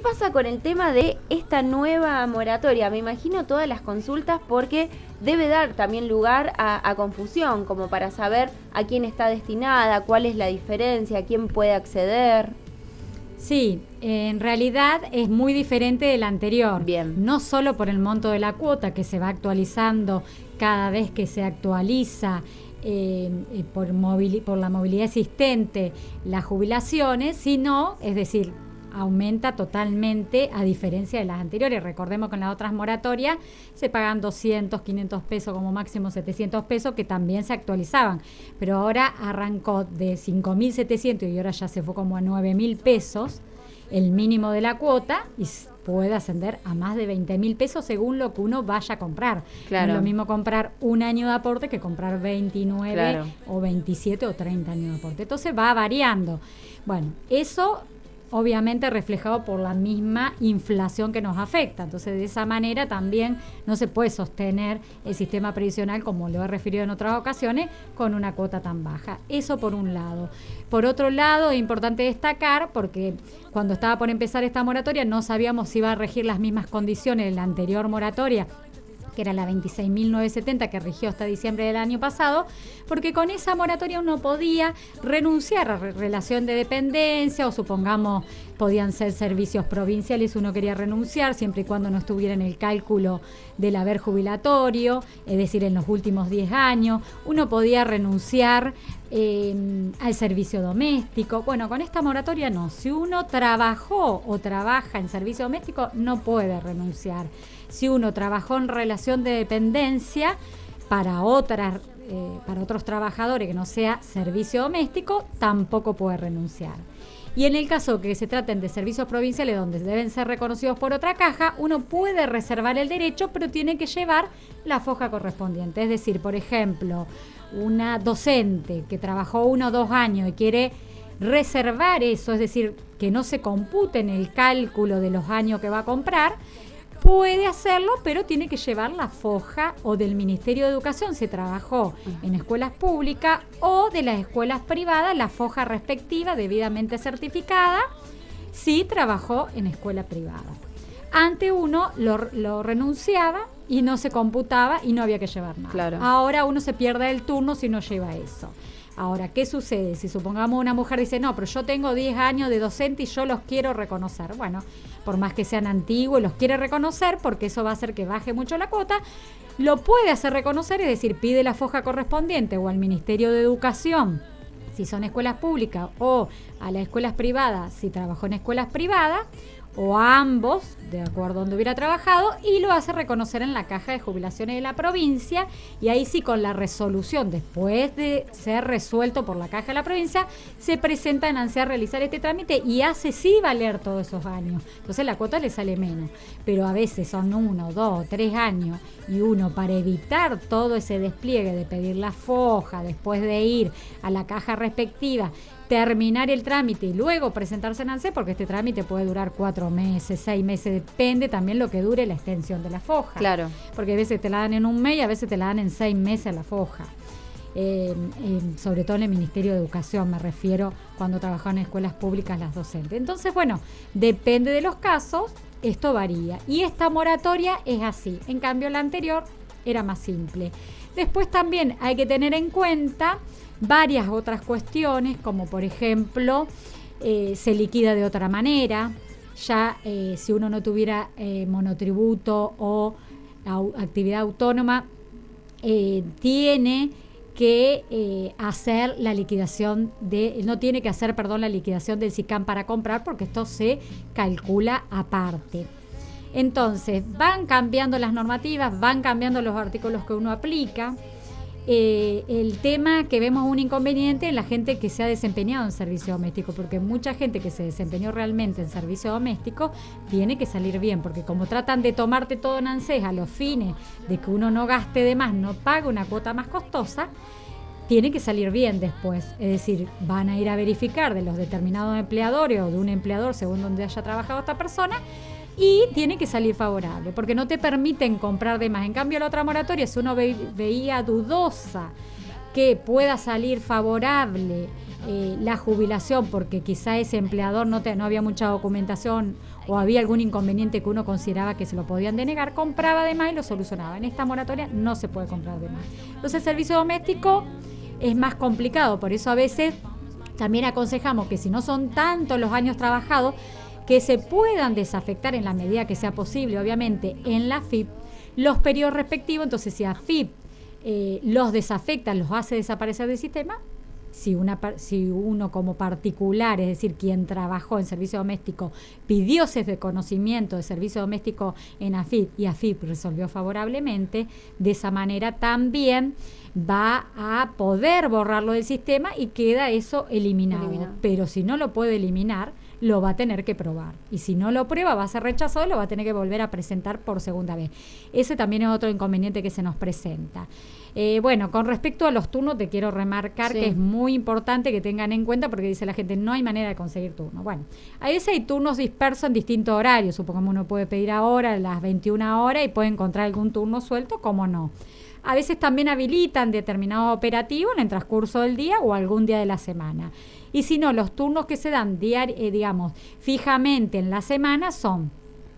pasa con el tema de esta nueva moratoria? Me imagino todas las consultas porque debe dar también lugar a confusión, como para saber a quién está destinada, cuál es la diferencia, a quién puede acceder. Sí, en realidad es muy diferente de la anterior. Bien. No solo por el monto de la cuota que se va actualizando cada vez que se actualiza por la movilidad existente las jubilaciones, sino, es decir, aumenta totalmente a diferencia de las anteriores. Recordemos que en las otras moratorias se pagan 200, 500 pesos, como máximo 700 pesos, que también se actualizaban. Pero ahora arrancó de 5.700 y ahora ya se fue como a 9.000 pesos el mínimo de la cuota y puede ascender a más de 20.000 pesos según lo que uno vaya a comprar. Claro. No es lo mismo comprar un año de aporte que comprar 29 Claro. o 27 o 30 años de aporte. Entonces va variando. Bueno, eso obviamente reflejado por la misma inflación que nos afecta. Entonces, de esa manera también no se puede sostener el sistema previsional, como lo he referido en otras ocasiones, con una cuota tan baja. Eso por un lado. Por otro lado, es importante destacar, porque cuando estaba por empezar esta moratoria no sabíamos si iba a regir las mismas condiciones de la anterior moratoria, que era la 26.970 que rigió hasta diciembre del año pasado, porque con esa moratoria uno podía renunciar a relación de dependencia o supongamos podían ser servicios provinciales, uno quería renunciar siempre y cuando no estuviera en el cálculo del haber jubilatorio, es decir, en los últimos 10 años, uno podía renunciar al servicio doméstico. Bueno, con esta moratoria no, si uno trabajó o trabaja en servicio doméstico no puede renunciar. Si uno trabajó en relación de dependencia para otros trabajadores que no sea servicio doméstico, tampoco puede renunciar. Y en el caso que se traten de servicios provinciales donde deben ser reconocidos por otra caja, uno puede reservar el derecho, pero tiene que llevar la foja correspondiente. Es decir, por ejemplo, una docente que trabajó 1 o 2 años y quiere reservar eso, es decir, que no se compute en el cálculo de los años que va a comprar, puede hacerlo, pero tiene que llevar la foja o del Ministerio de Educación, si trabajó en escuelas públicas, o de las escuelas privadas, la foja respectiva debidamente certificada, si trabajó en escuela privada. Antes uno lo renunciaba y no se computaba y no había que llevar nada. Claro. Ahora uno se pierde el turno si no lleva eso. Ahora, ¿qué sucede? Si supongamos una mujer dice, no, pero yo tengo 10 años de docente y yo los quiero reconocer. Bueno, por más que sean antiguos, los quiere reconocer porque eso va a hacer que baje mucho la cuota. Lo puede hacer reconocer, es decir, pide la foja correspondiente o al Ministerio de Educación, si son escuelas públicas, o a las escuelas privadas, si trabajó en escuelas privadas, o a ambos, de acuerdo a donde hubiera trabajado, y lo hace reconocer en la caja de jubilaciones de la provincia, y ahí sí con la resolución, después de ser resuelto por la caja de la provincia, se presenta en ansiar realizar este trámite y hace sí valer todos esos años. Entonces la cuota le sale menos, pero a veces son 1, 2, 3 años, y uno para evitar todo ese despliegue de pedir la foja, después de ir a la caja respectiva, terminar el trámite y luego presentarse en ANSES, porque este trámite puede durar 4 meses, 6 meses, depende también lo que dure la extensión de la foja. Claro. Porque a veces te la dan en 1 mes y a veces te la dan en 6 meses la foja. Sobre todo en el Ministerio de Educación, me refiero cuando trabajaban en escuelas públicas las docentes. Entonces, bueno, depende de los casos, esto varía. Y esta moratoria es así. En cambio, la anterior era más simple. Después también hay que tener en cuenta varias otras cuestiones, como por ejemplo, se liquida de otra manera. Ya si uno no tuviera monotributo o actividad autónoma, tiene que hacer la liquidación no tiene que hacer, la liquidación del SICAM para comprar, porque esto se calcula aparte. Entonces, van cambiando las normativas, van cambiando los artículos que uno aplica. El tema que vemos un inconveniente en la gente que se ha desempeñado en servicio doméstico, porque mucha gente que se desempeñó realmente en servicio doméstico tiene que salir bien, porque como tratan de tomarte todo en ANSES a los fines de que uno no gaste de más, no pague una cuota más costosa, tiene que salir bien después. Es decir, van a ir a verificar de los determinados empleadores o de un empleador según donde haya trabajado esta persona, y tiene que salir favorable, porque no te permiten comprar de más. En cambio, la otra moratoria, si uno veía dudosa que pueda salir favorable la jubilación porque quizá ese empleador no había mucha documentación o había algún inconveniente que uno consideraba que se lo podían denegar, compraba de más y lo solucionaba. En esta moratoria no se puede comprar de más. Entonces el servicio doméstico es más complicado, por eso a veces también aconsejamos que si no son tantos los años trabajados, que se puedan desafectar en la medida que sea posible, obviamente, en la AFIP, los periodos respectivos. Entonces, si AFIP los desafecta, los hace desaparecer del sistema, si uno como particular, es decir, quien trabajó en servicio doméstico, pidió ese reconocimiento de servicio doméstico en AFIP y AFIP resolvió favorablemente, de esa manera también va a poder borrarlo del sistema y queda eso eliminado. Pero si no lo puede eliminar, lo va a tener que probar. Y si no lo prueba, va a ser rechazado y lo va a tener que volver a presentar por segunda vez. Ese también es otro inconveniente que se nos presenta. Bueno, con respecto a los turnos, te quiero remarcar que es muy importante que tengan en cuenta, porque dice la gente, no hay manera de conseguir turnos. Bueno, a veces hay turnos dispersos en distintos horarios. Supongamos uno puede pedir ahora a las 21 horas y puede encontrar algún turno suelto, como no. A veces también habilitan determinado operativo en el transcurso del día o algún día de la semana. Y si no, los turnos que se dan digamos, fijamente en la semana son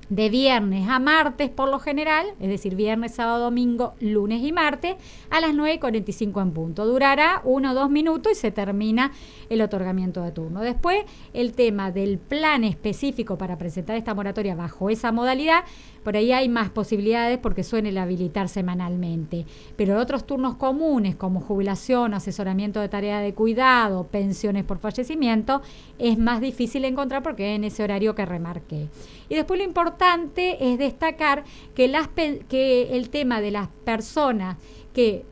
de viernes a martes por lo general, es decir, viernes, sábado, domingo, lunes y martes, a las 9:45 en punto. Durará 1 o 2 minutos y se termina el otorgamiento de turno. Después, el tema del plan específico para presentar esta moratoria bajo esa modalidad, por ahí hay más posibilidades porque suele habilitar semanalmente. Pero otros turnos comunes como jubilación, asesoramiento de tarea de cuidado, pensiones por fallecimiento, es más difícil encontrar porque es en ese horario que remarqué. Y después lo importante es destacar que el tema de las personas que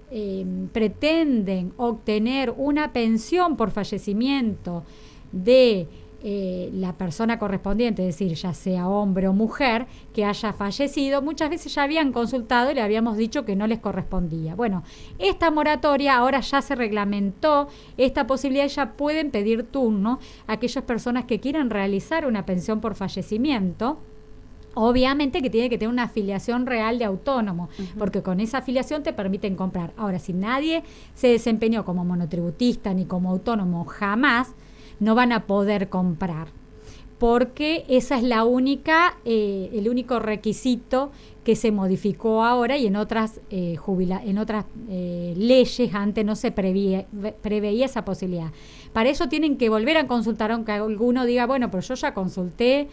pretenden obtener una pensión por fallecimiento de la persona correspondiente, es decir, ya sea hombre o mujer, que haya fallecido, muchas veces ya habían consultado y le habíamos dicho que no les correspondía. Bueno, esta moratoria ahora ya se reglamentó esta posibilidad y ya pueden pedir turno a aquellas personas que quieran realizar una pensión por fallecimiento. Obviamente que tiene que tener una afiliación real de autónomo, porque con esa afiliación te permiten comprar. Ahora, si nadie se desempeñó como monotributista ni como autónomo jamás, no van a poder comprar, porque esa es la el único requisito que se modificó ahora, y en otras leyes antes no se preveía esa posibilidad. Para eso tienen que volver a consultar, aunque alguno diga, bueno, pero yo ya consulté,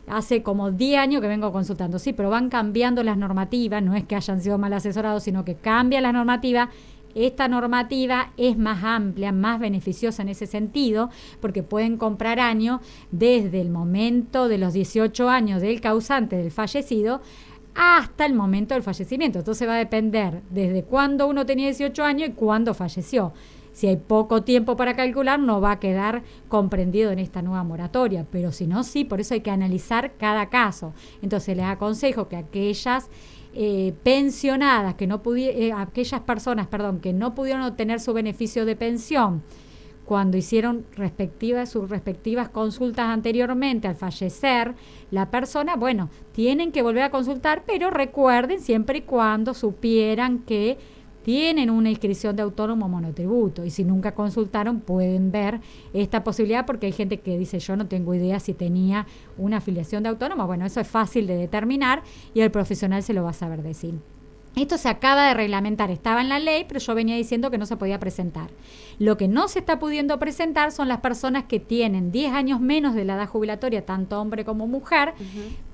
hace como 10 años que vengo consultando. Sí, pero van cambiando las normativas, no es que hayan sido mal asesorados, sino que cambia la normativa. Esta normativa es más amplia, más beneficiosa en ese sentido, porque pueden comprar años desde el momento de los 18 años del causante del fallecido hasta el momento del fallecimiento. Entonces va a depender desde cuándo uno tenía 18 años y cuándo falleció. Si hay poco tiempo para calcular, no va a quedar comprendido en esta nueva moratoria, pero si no, sí, por eso hay que analizar cada caso. Entonces les aconsejo que aquellas pensionadas, aquellas personas, que no pudieron obtener su beneficio de pensión cuando hicieron sus respectivas consultas anteriormente al fallecer la persona, bueno, tienen que volver a consultar, pero recuerden siempre y cuando supieran que tienen una inscripción de autónomo o monotributo, y si nunca consultaron pueden ver esta posibilidad, porque hay gente que dice yo no tengo idea si tenía una afiliación de autónomo. Bueno, eso es fácil de determinar y el profesional se lo va a saber decir. Esto se acaba de reglamentar, estaba en la ley, pero yo venía diciendo que no se podía presentar. Lo que no se está pudiendo presentar son las personas que tienen 10 años menos de la edad jubilatoria, tanto hombre como mujer,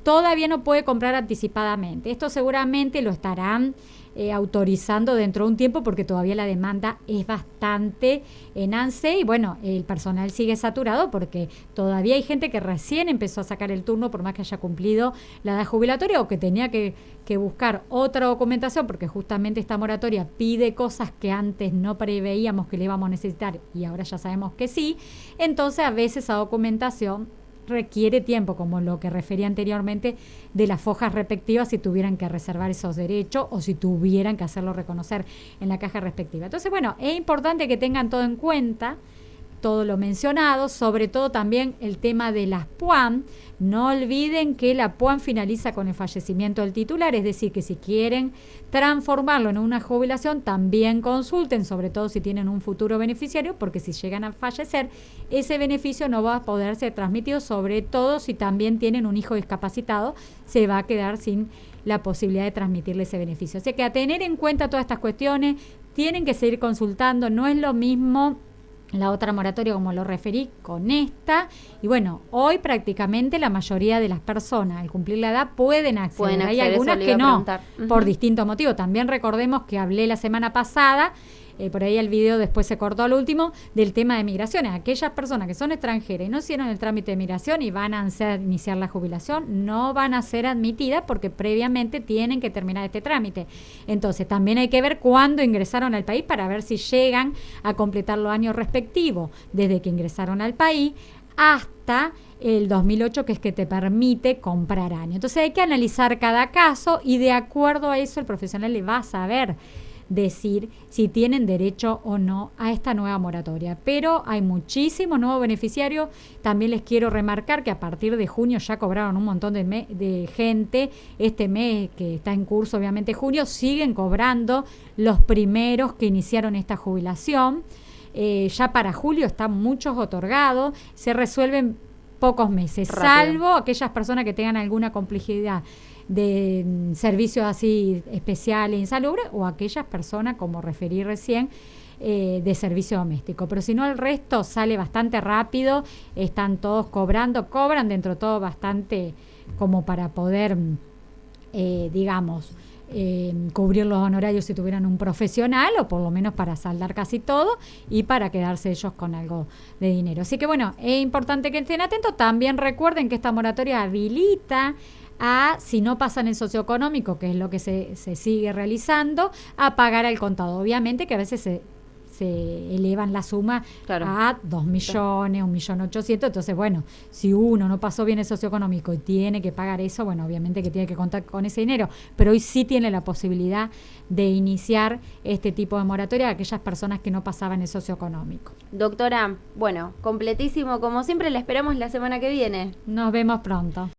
todavía no puede comprar anticipadamente. Esto seguramente lo estarán autorizando dentro de un tiempo, porque todavía la demanda es bastante en ANSE y bueno, el personal sigue saturado porque todavía hay gente que recién empezó a sacar el turno por más que haya cumplido la edad jubilatoria o que tenía que buscar otra documentación, porque justamente esta moratoria pide cosas que antes no preveíamos que le íbamos a necesitar y ahora ya sabemos que sí. Entonces a veces esa documentación requiere tiempo, como lo que refería anteriormente de las fojas respectivas, si tuvieran que reservar esos derechos o si tuvieran que hacerlo reconocer en la caja respectiva. Entonces, bueno, es importante que tengan todo en cuenta, todo lo mencionado, sobre todo también el tema de las PUAN. No olviden que la PUAN finaliza con el fallecimiento del titular, es decir, que si quieren transformarlo en una jubilación, también consulten, sobre todo si tienen un futuro beneficiario, porque si llegan a fallecer, ese beneficio no va a poder ser transmitido, sobre todo si también tienen un hijo discapacitado, se va a quedar sin la posibilidad de transmitirle ese beneficio. Así que a tener en cuenta todas estas cuestiones, tienen que seguir consultando, no es lo mismo la otra moratoria como lo referí con esta, y bueno, hoy prácticamente la mayoría de las personas al cumplir la edad pueden acceder, hay algunas que no, por distintos motivos. También recordemos que hablé la semana pasada, por ahí el video después se cortó al último, del tema de migraciones. Aquellas personas que son extranjeras y no hicieron el trámite de migración y van a iniciar la jubilación, no van a ser admitidas porque previamente tienen que terminar este trámite. Entonces también hay que ver cuándo ingresaron al país para ver si llegan a completar los años respectivos desde que ingresaron al país hasta el 2008, que es que te permite comprar año. Entonces hay que analizar cada caso y de acuerdo a eso el profesional le va a saber decir si tienen derecho o no a esta nueva moratoria. Pero hay muchísimos nuevos beneficiarios. También les quiero remarcar que a partir de junio ya cobraron un montón de gente. Este mes que está en curso, obviamente junio, siguen cobrando los primeros que iniciaron esta jubilación. Ya para julio están muchos otorgados. Se resuelven pocos meses, rápido, salvo aquellas personas que tengan alguna complejidad de servicios así especiales, insalubres, o aquellas personas, como referí recién, de servicio doméstico. Pero si no, el resto sale bastante rápido, están todos cobran dentro de todo bastante como para poder, cubrir los honorarios si tuvieran un profesional, o por lo menos para saldar casi todo y para quedarse ellos con algo de dinero. Así que bueno, es importante que estén atentos. También recuerden que esta moratoria habilita a, si no pasan el socioeconómico, que es lo que se sigue realizando, a pagar al contado. Obviamente que a veces se elevan la suma, claro, a 2 millones, 1.800.000. Entonces, bueno, si uno no pasó bien el socioeconómico y tiene que pagar eso, bueno, obviamente que tiene que contar con ese dinero. Pero hoy sí tiene la posibilidad de iniciar este tipo de moratoria a aquellas personas que no pasaban el socioeconómico. Doctora, bueno, completísimo como siempre. La esperamos la semana que viene. Nos vemos pronto.